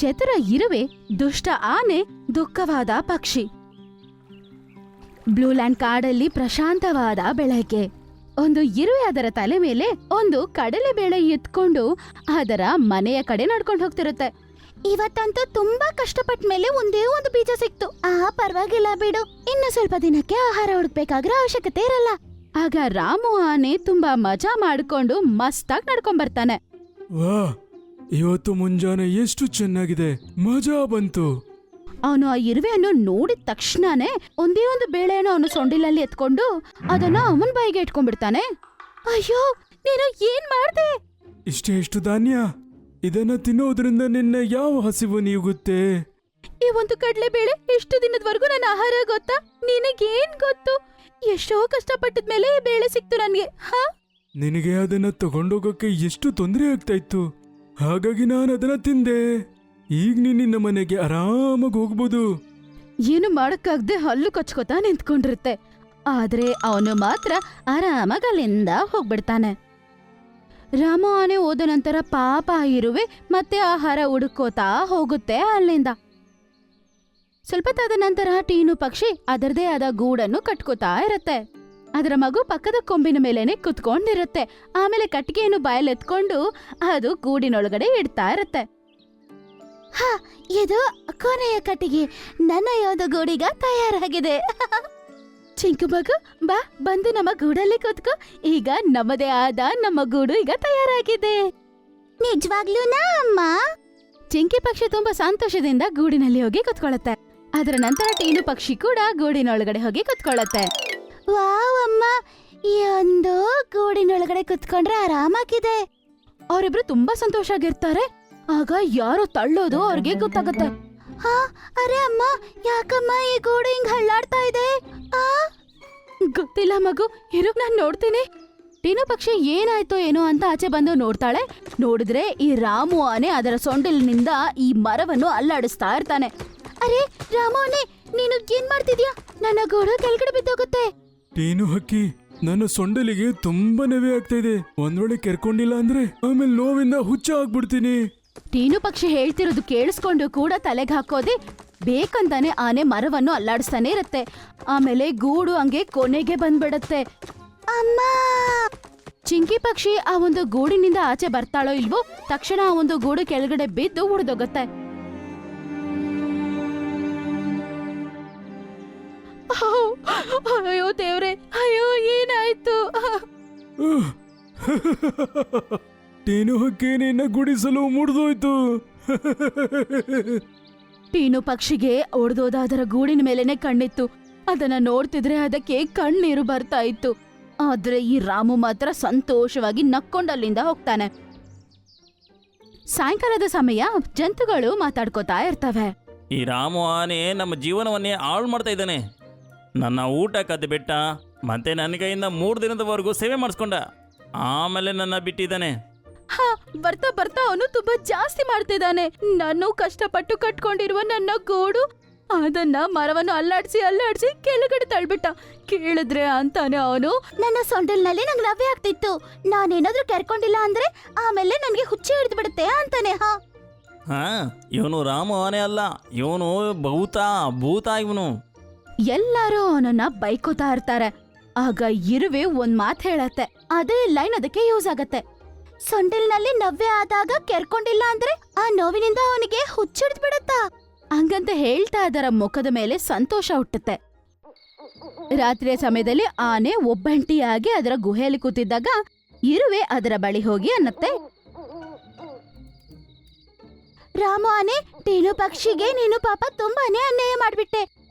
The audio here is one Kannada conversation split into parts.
ಚತುರ ಇರುವೆ, ದುಷ್ಟ ಆನೆ, ದುಃಖವಾದ ಪಕ್ಷಿ. ಬ್ಲೂಲ್ಯಾಂಡ್ ಕಾಡಲ್ಲಿ ಪ್ರಶಾಂತವಾದ ಬೆಳಗ್ಗೆ. ಒಂದು ಇರುವೆ ಅದರ ತಲೆ ಮೇಲೆ ಒಂದು ಕಡಲೆಬೇಳೆ ಎತ್ಕೊಂಡು ಅದರ ಮನೆಯ ಕಡೆ ನಡ್ಕೊಂಡು ಹೋಗ್ತಿರುತ್ತೆ. ಇವತ್ತಂತೂ ತುಂಬಾ ಕಷ್ಟಪಟ್ಟ ಮೇಲೆ ಒಂದೇ ಒಂದು ಬೀಜ ಸಿಕ್ತು. ಪರವಾಗಿಲ್ಲ ಬಿಡು, ಇನ್ನು ಸ್ವಲ್ಪ ದಿನಕ್ಕೆ ಆಹಾರ ಹುಡುಕ್ಬೇಕಾಗಿರೋ ಅವಶ್ಯಕತೆ ಇರಲ್ಲ. ಆಗ ರಾಮು ಆನೆ ತುಂಬಾ ಮಜಾ ಮಾಡ್ಕೊಂಡು ಮಸ್ತಾಗಿ ನಡ್ಕೊಂಡ್ ಬರ್ತಾನೆ. ವಾ, ಇವತ್ತು ಮುಂಜಾನೆ ಎಷ್ಟು ಚೆನ್ನಾಗಿದೆ, ಮಜಾ ಬಂತು. ಅವನು ಆ ಇರುವೆಯನ್ನು ನೋಡಿದ ತಕ್ಷಣನೇ ಒಂದೇ ಒಂದು ಬೇಳೆಯನ್ನು ಅವನು ಸೊಂಡಿಲಲ್ಲಿ ಎತ್ಕೊಂಡು ಅದನ್ನ ಅವನ ಬಾಯಿಗೆ ಇಟ್ಕೊಂಡ್ಬಿಡ್ತಾನೆ. ಅಯ್ಯೋ, ನೀನು ಏನ್ ಮಾಡ್ದೆ? ಇಷ್ಟು ಧಾನ್ಯ, ಇದನ್ನ ತಿನ್ನೋದ್ರಿಂದ ನಿನ್ನ ಯಾವ ಹಸಿವು ನೀಗುತ್ತೆ? ಈ ಒಂದು ಕಡಲೆಬೇಳೆ ಇಷ್ಟು ದಿನದವರೆಗೂ ನನ್ನ ಆಹಾರ ಗೊತ್ತಾ? ನಿನಗೇನ್ ಗೊತ್ತು? ಎಷ್ಟೋ ಕಷ್ಟಪಟ್ಟದ್ಮೇಲೆ ಈ ಬೇಳೆ ಸಿಕ್ತು ನನ್ಗೆ. ನಿನಗೆ ಅದನ್ನ ತಗೊಂಡೋಗಕ್ಕೆ ಎಷ್ಟು ತೊಂದರೆ ಆಗ್ತಾ ಇತ್ತು, ಹಾಗಾಗಿ ನಾನು ಅದನ್ನ ತಿಂದೆ. ಈಗ ನೀನ್ ನಿನ್ನ ಮನೆಗೆ ಆರಾಮಾಗಿ ಹೋಗ್ಬೋದು. ಏನು ಮಾಡಕ್ಕಾಗ್ದೆ ಹಲ್ಲು ಕಚ್ಕೋತಾ ನಿಂತ್ಕೊಂಡಿರುತ್ತೆ. ಆದ್ರೆ ಅವನು ಮಾತ್ರ ಆರಾಮಾಗಿ ಅಲ್ಲಿಂದ ಹೋಗ್ಬಿಡ್ತಾನೆ. ರಾಮ ಆನೆ ಹೋದ ನಂತರ ಪಾಪ ಇರುವೆ ಮತ್ತೆ ಆಹಾರ ಹುಡುಕೋತಾ ಹೋಗುತ್ತೆ ಅಲ್ಲಿಂದ. ಸ್ವಲ್ಪ ತಾದ ನಂತರ ಟೀನು ಪಕ್ಷಿ ಅದರದೇ ಆದ ಗೂಡನ್ನು ಕಟ್ಕೋತಾ ಇರತ್ತೆ. ಅದರ ಮಗು ಪಕ್ಕದ ಕೊಂಬಿನ ಮೇಲೇನೆ ಕುತ್ಕೊಂಡಿರುತ್ತೆ. ಆಮೇಲೆ ಕಟ್ಟಿಗೆಯನ್ನು ಬಾಯಲ್ಲೆತ್ಕೊಂಡು ಅದು ಗೂಡಿನೊಳಗಡೆ ಇಡ್ತಾ ಇರತ್ತೆ. ಇದು ಕೊನೆಯ ಕಟ್ಟಿಗೆ, ನನ್ನ ಯೋಧ ಗೂಡಿಗ ತಯಾರಾಗಿದೆ. ಚಿಂಕು ಮಗು, ಬಾ, ಬಂದು ನಮ್ಮ ಗೂಡಲ್ಲಿ ಕೂತ್ಕೋ. ಈಗ ನಮ್ಮದೇ ಆದ ನಮ್ಮ ಗೂಡು ಈಗ ತಯಾರಾಗಿದೆ. ನಿಜವಾಗ್ಲೂನಾ ಅಮ್ಮ? ಚಿಂಕಿ ಪಕ್ಷಿ ತುಂಬಾ ಸಂತೋಷದಿಂದ ಗೂಡಿನಲ್ಲಿ ಹೋಗಿ ಕುತ್ಕೊಳ್ಳುತ್ತೆ. ಅದರ ನಂತರ ಟೀನು ಪಕ್ಷಿ ಕೂಡ ಗೂಡಿನೊಳಗಡೆ ಹೋಗಿ ಕುತ್ಕೊಳ್ಳುತ್ತೆ. ವಾವ್ ಅಮ್ಮ, ಈ ಒಂದು ಗೂಡಿನೊಳಗಡೆ ಕುತ್ಕೊಂಡ್ರೆ ಆರಾಮಾಗಿದೆ. ಅವರಿಬ್ರು ತುಂಬಾ ಸಂತೋಷ ಆಗಿರ್ತಾರೆ. ಆಗ ಯಾರೋ ತಳ್ಳೋದು ಅವ್ರಿಗೆ ಗೊತ್ತಾಗತ್ತೆ. ಅರೆ ಅಮ್ಮ, ಯಾಕಮ್ಮ ಈ ಗೂಡು ಹಿಂಗ್ ಹಳ್ಳಾಡ್ತಾ ಇದೆ? ಗೊತ್ತಿಲ್ಲ ಮಗು, ಇರು, ನಾನ್ ನೋಡ್ತೀನಿ. ಟೀನು ಪಕ್ಷಿ ಏನಾಯ್ತೋ ಏನೋ ಅಂತ ಆಚೆ ಬಂದು ನೋಡ್ತಾಳೆ. ನೋಡಿದ್ರೆ ಈ ರಾಮು ಆನೆ ಅದರ ಸೊಂಡಿಲಿನಿಂದ ಈ ಮರವನ್ನು ಅಲ್ಲಾಡಿಸ್ತಾ ಇರ್ತಾನೆ. ಅರೆ ರಾಮು ಆನೆ, ನೀನು ಏನ್ ಮಾಡ್ತಿದ್ಯಾ? ನನ್ನ ಗೂಡು ಕೆಳಗಡೆ ಬಿದ್ದೋಗುತ್ತೆ. ಟೀನು ಹಕ್ಕಿ, ನನ್ನ ಸೊಂಡಲಿಗೆ ತುಂಬಾ ನೆವೆ ಆಗ್ತಾ ಇದೆ. ಒಂದ್ ವೇಳೆ ಕೆರ್ಕೊಂಡಿಲ್ಲ ಅಂದ್ರೆ ಆಮೇಲೆ ನೋವಿಂದ ಹುಚ್ಚ ಆಗ್ಬಿಡ್ತೀನಿ. ಟೀನು ಪಕ್ಷಿ ಹೇಳ್ತಿರೋದು ಕೇಳಿಸ್ಕೊಂಡು ಕೂಡ ತಲೆಗೆ ಹಾಕೋದೆ ಬೇಕಂತಾನೆ ಆನೆ ಮರವನ್ನು ಅಲ್ಲಾಡಿಸ್ತಾನೆ ಇರುತ್ತೆ. ಆಮೇಲೆ ಗೂಡು ಹಂಗೆ ಕೊನೆಗೆ ಬಂದ್ಬಿಡತ್ತೆ. ಅಮ್ಮ! ಚಿಂಕಿ ಪಕ್ಷಿ ಆ ಒಂದು ಗೂಡಿನಿಂದ ಆಚೆ ಬರ್ತಾಳೋ ಇಲ್ವೋ, ತಕ್ಷಣ ಆ ಒಂದು ಗೂಡು ಕೆಳಗಡೆ ಬಿದ್ದು ಉಳಿದೋಗತ್ತೆ. ಅಯ್ಯೋ ದೇವ್ರೆ, ಅಯ್ಯೋ ಏನಾಯ್ತು? ಟೀನು ಹಕ್ಕಿ, ನಿನ್ನ ಗುಡಿಸಲು ಮುರಿದೋಯ್ತು. ಟೀನು ಪಕ್ಷಿಗೆ ಒಡೆದೋದ ಅದರ ಗೂಡಿನ ಮೇಲೆನೆ ಕಣ್ಣಿತ್ತು. ಅದನ್ನ ನೋಡ್ತಿದ್ರೆ ಅದಕ್ಕೆ ಕಣ್ಣೀರು ಬರ್ತಾ ಇತ್ತು. ಆದ್ರೆ ಈ ರಾಮು ಮಾತ್ರ ಸಂತೋಷವಾಗಿ ನಕ್ಕೊಂಡಲ್ಲಿಂದ ಹೋಗ್ತಾನೆ. ಸಾಯಂಕಾಲದ ಸಮಯ ಜಂತುಗಳು ಮಾತಾಡ್ಕೋತಾ ಇರ್ತವೆ. ಈ ರಾಮು ಆನೆ ನಮ್ಮ ಜೀವನವನ್ನೇ ಹಾಳು ಮಾಡ್ತಾ ಇದ್ದಾನೆ. ನನ್ನ ಊಟ ಕದ್ದು ಬಿಟ್ಟ, ಮತ್ತೆ ನನ್ನ ಕೈಯಿಂದ 3 ದಿನದವರೆಗೂ ಸೇವೆ ಮಾಡಿಸ್ಕೊಂಡ, ಆಮೇಲೆ ನನ್ನ ಬಿಟ್ಟಿದ್ದಾನೆ. ಬರ್ತಾ ಬರ್ತಾ ಅವನು ತುಂಬಾ ಜಾಸ್ತಿ ಮಾಡ್ತಿದ್ದಾನೆ. ನಾನು ಕಷ್ಟಪಟ್ಟು ಕಟ್ಕೊಂಡಿರುವ ನನ್ನ ಗೂಡು ಅದನ್ನ ಮರವನ್ನು ಅಲ್ಲಾಡ್ಸಿ ಕೆಳಗಡೆ ತಳ್ಬಿಟ್ಟ. ಕೇಳಿದ್ರೆ ಅಂತಾನೆ ಅವನು, ನನ್ನ ಸೊಂಡಲ್ನಲ್ಲಿ ನಂಗೆ ನವ್ಯ ಆಗ್ತಿತ್ತು, ನಾನೇನಾದ್ರೂ ಕೆರ್ಕೊಂಡಿಲ್ಲ ಅಂದ್ರೆ ಆಮೇಲೆ ನನ್ಗೆ ಹುಚ್ಚಿ ಹಿಡಿದು ಬಿಡುತ್ತೆ ಅಂತಾನೆ. ಇವನು ರಾಮು ಆನೆ ಅಲ್ಲ, ಇವನು ಭೂತ ಇವನು. ಎಲ್ಲರೂ ಅವನನ್ನ ಬೈಕೋತಾ ಇರ್ತಾರೆ. ಆಗ ಇರುವೆ ಒಂದ್ ಮಾತು ಹೇಳತ್ತೆ. ಅದೇ ಲೈನ್ ಅದಕ್ಕೆ ಯೂಸ್ ಆಗತ್ತೆ. ಸೊಂಡಿಲ್ನಲ್ಲಿ ನವ್ಯ ಆದಾಗ ಕೆರ್ಕೊಂಡಿಲ್ಲ ಅಂದ್ರೆ ಆ ನೋವಿನಿಂದ ಅವನಿಗೆ ಹುಚ್ಚಿಡ್ದು ಬಿಡುತ್ತಾ ಹಂಗಂತ ಹೇಳ್ತಾ ಅದರ ಮುಖದ ಮೇಲೆ ಸಂತೋಷ ಹುಟ್ಟುತ್ತೆ. ರಾತ್ರಿಯ ಸಮಯದಲ್ಲಿ ಆನೆ ಒಬ್ಬಂಟಿಯಾಗಿ ಅದರ ಗುಹೆಯಲ್ಲಿ ಕೂತಿದ್ದಾಗ ಇರುವೆ ಅದರ ಬಳಿ ಹೋಗಿ ಅನ್ನತ್ತೆ, ರಾಮು ಆನೆ, ಟೀನು ಪಕ್ಷಿಗೆ ನೀನು ಪಾಪ ತುಂಬಾನೇ ಅನ್ಯಾಯ ಮಾಡ್ಬಿಟ್ಟೆ.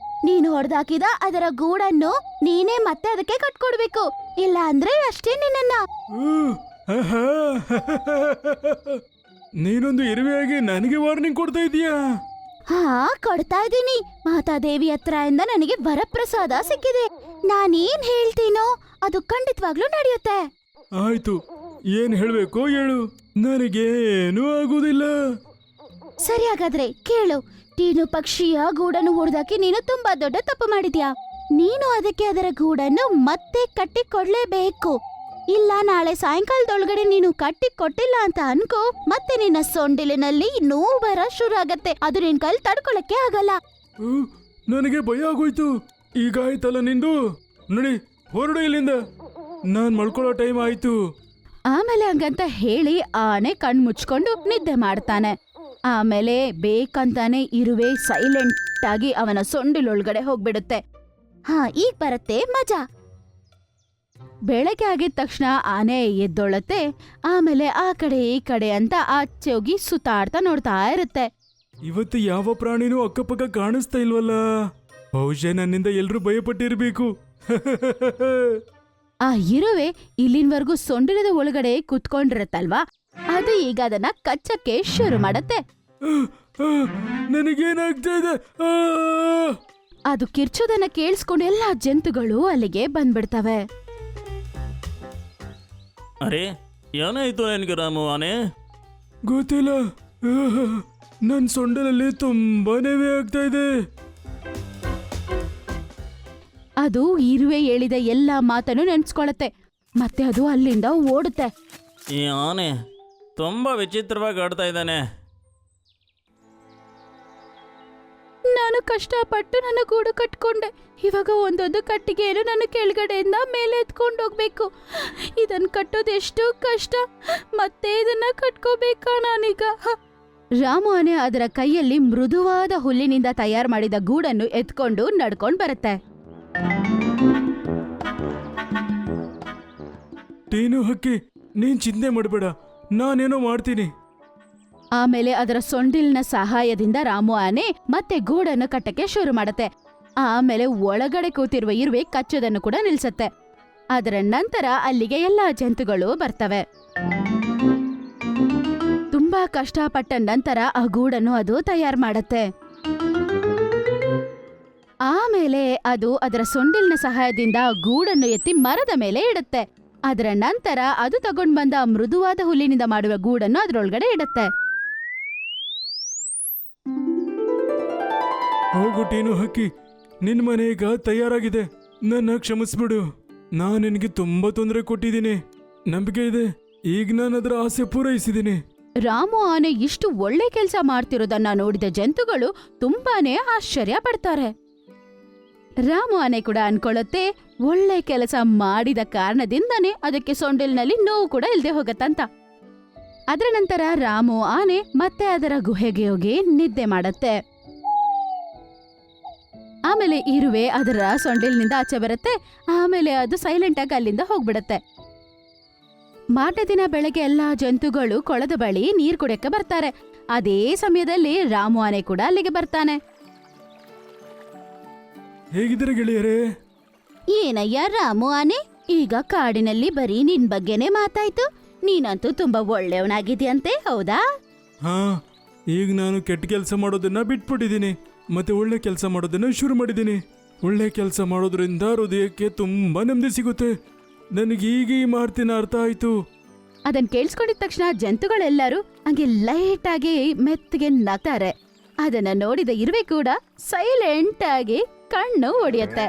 ನೀನು ಹೊಡೆದಾಕಿದ ಅದರ ಗೂಡನ್ನು ನೀನೇ ಮತ್ತೆ ಅದಕ್ಕೆ ಕಟ್ಕೊಡ್ಬೇಕು, ಇಲ್ಲ ಅಂದ್ರೆ ಅಷ್ಟೇ ನಿನ್ನ. ನೀನೊಂದು ಇರುವೆಯಾಗಿ ನನಗೆ ವಾರ್ನಿಂಗ್ ಕೊಡ್ತಾ ಇದೀಯಾ? ಕೊಡ್ತಾ ಇದ್ದೀನಿ. ಮಾತಾದೇವಿ ಹತ್ರ ಇಂದ ನನಗೆ ವರಪ್ರಸಾದ ಸಿಕ್ಕಿದೆ. ನಾನೇನ್ ಹೇಳ್ತೀನೋ ಅದು ಖಂಡಿತವಾಗ್ಲೂ ನಡೆಯುತ್ತೆ. ಆಯ್ತು, ಏನ್ ಹೇಳ್ಬೇಕು ಹೇಳು, ನನಗೇನೂ ಆಗುದಿಲ್ಲ. ಸರಿ, ಹಾಗಾದ್ರೆ ಕೇಳು. ಟೀನು ಪಕ್ಷಿಯ ಗೂಡನ್ನು ಹೊಡೆದಾಕಿ ನೀನು ತುಂಬಾ ದೊಡ್ಡ ತಪ್ಪು ಮಾಡಿದ್ಯಾ. ನೀನು ಅದಕ್ಕೆ ಅದರ ಗೂಡನ್ನು ಮತ್ತೆ ಕಟ್ಟಿ ಕೊಡ್ಲೇಬೇಕು. ಇಲ್ಲ ನಾಳೆ ಸಾಯಂಕಾಲದೊಳಗಡೆ ನೀನು ಕಟ್ಟಿ ಕೊಟ್ಟಿಲ್ಲ ಅಂತ ಅನ್ಕೋ, ಮತ್ತೆ ನಿನ್ನ ಸೊಂಡಿಲಿನಲ್ಲಿ ನೋವು ಬರ ಶುರು ಆಗತ್ತೆ. ಅದು ನಿನ್ ಕೈಲಿ ತಡ್ಕೊಳಕ್ಕೆ ಆಗಲ್ಲ. ನನಗೆ ಭಯ ಆಗೋಯ್ತು. ಈಗ ಆಯ್ತಲ್ಲ ನಿಂದು, ನೋಡಿ ಹೊರಡು ಇಲ್ಲಿಂದ, ನಾನ್ ಮಲ್ಕೊಳ್ಳೋ ಟೈಮ್ ಆಯ್ತು. ಆಮೇಲೆ ಹಂಗಂತ ಹೇಳಿ ಆನೆ ಕಣ್ ಮುಚ್ಕೊಂಡು ನಿದ್ದೆ ಮಾಡ್ತಾನೆ. ಆಮೇಲೆ ಬೇಕಂತಾನೆ ಇರುವೆ ಸೈಲೆಂಟ್ ಆಗಿ ಅವನ ಸೊಂಡಿಲೊಳಗಡೆ ಹೋಗ್ಬಿಡುತ್ತೆ. ಹಾ, ಈಗ ಬರುತ್ತೆ ಮಜಾ. ಬೆಳಗ್ಗೆ ಆಗಿದ ತಕ್ಷಣ ಆನೆ ಎದ್ದೊಳತ್ತೆ. ಆಮೇಲೆ ಆ ಕಡೆ ಈ ಕಡೆ ಅಂತ ಆಚೆ ಹೋಗಿ ಸುತ್ತಾಡ್ತಾ ನೋಡ್ತಾ ಇರುತ್ತೆ. ಇವತ್ತು ಯಾವ ಪ್ರಾಣಿನೂ ಅಕ್ಕಪಕ್ಕ ಕಾಣಿಸ್ತಾ ಇಲ್ವಲ್ಲ. ಬಹುಶಃ ನನ್ನಿಂದ ಎಲ್ರೂ ಭಯಪಟ್ಟಿರ್ಬೇಕು. ಆ ಇರುವೆ ಇಲ್ಲಿನವರೆಗೂ ಸೊಂಡಿಲದ ಒಳಗಡೆ ಕುತ್ಕೊಂಡಿರತ್ತಲ್ವಾ, ಅದು ಈಗ ಅದನ್ನ ಕಚ್ಚಕ್ಕೆ ಶುರು ಮಾಡತ್ತೆ. ನನಗೇನಾಗ್ತಾ ಇದೆ? ಅದು ಕಿರ್ಚೋದನ್ನ ಕೇಳಿಸ್ಕೊಂಡು ಎಲ್ಲಾ ಜಂತುಗಳು ಅಲ್ಲಿಗೆ ಬಂದ್ಬಿಡ್ತವೆ. ಅರೆ, ಏನಾಯ್ತು ನಿನಗೆ ರಾಮು ಆನೆ? ಗೊತ್ತಿಲ್ಲ, ನನ್ನ ಸೊಂಡಲಲ್ಲಿ ತುಂಬಾ ನೋವೇ ಆಗ್ತಾ ಇದೆ. ಅದು ಇರುವೆ ಹೇಳಿದ ಎಲ್ಲಾ ಮಾತನ್ನು ನೆನ್ಸ್ಕೊಳತ್ತೆ. ಮತ್ತೆ ಅದು ಅಲ್ಲಿಂದ ಓಡುತ್ತೆ. ಈ ಆನೆ ತುಂಬ ವಿಚಿತ್ರವಾಗಿ ಆಡ್ತಾ ಇದ್ದಾನೆ. ನಾನು ಕಷ್ಟಪಟ್ಟು ನನ್ನ ಗೂಡು ಕಟ್ಕೊಂಡೆ. ಇವಾಗ ಒಂದೊಂದು ಕಟ್ಟಿಗೆಯನ್ನು ನಾನು ಕೆಳಗಡೆಯಿಂದ ಮೇಲೆ ಎತ್ಕೊಂಡು ಹೋಗ್ಬೇಕು. ಇದನ್ನ ಕಟ್ಟೋದು ಎಷ್ಟು ಕಷ್ಟ. ಮತ್ತೆ ಇದನ್ನ ಕಟ್ಕೋಬೇಕಾ ನಾನೀಗ? ರಾಮು ಆನೆ ಅದರ ಕೈಯಲ್ಲಿ ಮೃದುವಾದ ಹುಲ್ಲಿನಿಂದ ತಯಾರು ಮಾಡಿದ ಗೂಡನ್ನು ಎತ್ಕೊಂಡು ನಡ್ಕೊಂಡ್ ಬರುತ್ತೆ. ಟೀನು ಹಕ್ಕಿ, ನೀನ್ ಚಿಂತೆ ಮಾಡಬೇಡ, ನಾನೇನೋ ಮಾಡ್ತೀನಿ. ಆಮೇಲೆ ಅದರ ಸೊಂಡಿಲಿನ ಸಹಾಯದಿಂದ ರಾಮು ಆನೆ ಮತ್ತೆ ಗೂಡನ್ನು ಕಟ್ಟಕ್ಕೆ ಶುರು ಮಾಡುತ್ತೆ. ಆಮೇಲೆ ಒಳಗಡೆ ಕೂತಿರುವ ಇರುವೆ ಕಚ್ಚೋದನ್ನು ಕೂಡ ನಿಲ್ಸತ್ತೆ. ಅದರ ನಂತರ ಅಲ್ಲಿಗೆ ಎಲ್ಲಾ ಜಂತುಗಳು ಬರ್ತವೆ. ತುಂಬಾ ಕಷ್ಟಪಟ್ಟ ನಂತರ ಆ ಗೂಡನ್ನು ಅದು ತಯಾರು ಮಾಡತ್ತೆ. ಆಮೇಲೆ ಅದು ಅದರ ಸೊಂಡಿಲಿನ ಸಹಾಯದಿಂದ ಗೂಡನ್ನು ಎತ್ತಿ ಮರದ ಮೇಲೆ ಇಡುತ್ತೆ. ಅದರ ನಂತರ ಅದು ತಗೊಂಡ್ ಬಂದ ಮೃದುವಾದ ಹುಲ್ಲಿನಿಂದ ಮಾಡುವ ಗೂಡನ್ನು ಅದರೊಳಗಡೆ ಇಡುತ್ತೆ. ಹೋಗು ಟೀನು ಹಕ್ಕಿ, ನಿನ್ ಮನೆ ಈಗ ತಯಾರಾಗಿದೆ. ನನ್ನ ಕ್ಷಮಿಸ್ಬಿಡು, ನಾನು ನಿನಗೆ ತುಂಬಾ ತೊಂದರೆ ಕೊಟ್ಟಿದ್ದೀನಿ. ನಂಬಿಕೆ ಇದೆ, ಈಗ ನಾನು ಅದರ ಆಸೆ ಪೂರೈಸಿದ್ದೀನಿ. ರಾಮು ಆನೆ ಇಷ್ಟು ಒಳ್ಳೆ ಕೆಲಸ ಮಾಡ್ತಿರೋದನ್ನ ನೋಡಿದ ಜಂತುಗಳು ತುಂಬಾನೇ ಆಶ್ಚರ್ಯ ಪಡ್ತಾರೆ. ರಾಮು ಆನೆ ಕೂಡ ಅನ್ಕೊಳ್ಳುತ್ತೆ, ಒಳ್ಳೆ ಕೆಲಸ ಮಾಡಿದ ಕಾರಣದಿಂದನೇ ಅದಕ್ಕೆ ಸೊಂಡಿಲಿನಲ್ಲಿ ನೋವು ಕೂಡ ಇಲ್ದೆ ಹೋಗತ್ತಂತ. ಅದರ ನಂತರ ರಾಮು ಆನೆ ಮತ್ತೆ ಅದರ ಗುಹೆಗೆ ಹೋಗಿ ನಿದ್ದೆ ಮಾಡತ್ತೆ. ಆಮೇಲೆ ಇರುವೆ ಅದರ ಸೊಂಡಿಲಿನಿಂದ ಆಚೆ ಬರುತ್ತೆ. ಆಮೇಲೆ ಅದು ಸೈಲೆಂಟ್ ಆಗಿ ಅಲ್ಲಿಂದ ಹೋಗ್ಬಿಡತ್ತೆ. ಮಾರನೇ ದಿನ ಬೆಳಗ್ಗೆ ಎಲ್ಲಾ ಜಂತುಗಳು ಕೊಳದ ಬಳಿ ನೀರ್ ಕುಡಿಯಕ್ಕೆ ಬರ್ತಾರೆ. ಅದೇ ಸಮಯದಲ್ಲಿ ರಾಮು ಆನೆ ಕೂಡ ಅಲ್ಲಿಗೆ ಬರ್ತಾನೆ. ಹೇಗಿದ್ದೀರ ಗೆಳೆಯರೇ? ಏನಯ್ಯ ರಾಮು ಆನೆ, ಈಗ ಕಾಡಿನಲ್ಲಿ ಬರೀ ನಿನ್ ಬಗ್ಗೆನೇ ಮಾತಾಯ್ತು. ನೀನಂತೂ ತುಂಬಾ ಒಳ್ಳೆಯವನಾಗಿದ್ಯಂತೆ, ಹೌದಾ? ಹಾ, ಈಗ ನಾನು ಕೆಟ್ಟ ಕೆಲಸ ಮಾಡೋದನ್ನ ಬಿಟ್ಬಿಟ್ಟಿದ್ದೀನಿ, ಮತ್ತೆ ಒಳ್ಳೆ ಕೆಲಸ ಮಾಡೋದನ್ನ ಶುರು ಮಾಡಿದ್ದೀನಿ. ಒಳ್ಳೆ ಕೆಲಸ ಮಾಡೋದ್ರಿಂದ ಹೃದಯಕ್ಕೆ ತುಂಬಾ ನೆಮ್ಮದಿ ಸಿಗುತ್ತೆ. ನನಗೆ ಈಗ ಈ ಮಾತಿನ ಅರ್ಥ ಆಯ್ತು. ಅದನ್ ಕೇಳಿಸ್ಕೊಂಡಿದ ತಕ್ಷಣ ಜಂತುಗಳೆಲ್ಲರೂ ಹಂಗೆ ಲೈಟ್ ಆಗಿ ಮೆತ್ತಗೆ ನಗ್ತಾರೆ. ಅದನ್ನ ನೋಡಿದ ಇರುವೆ ಕೂಡ ಸೈಲೆಂಟ್ ಆಗಿ ಕಣ್ಣು ಹೊಡೆಯುತ್ತೆ.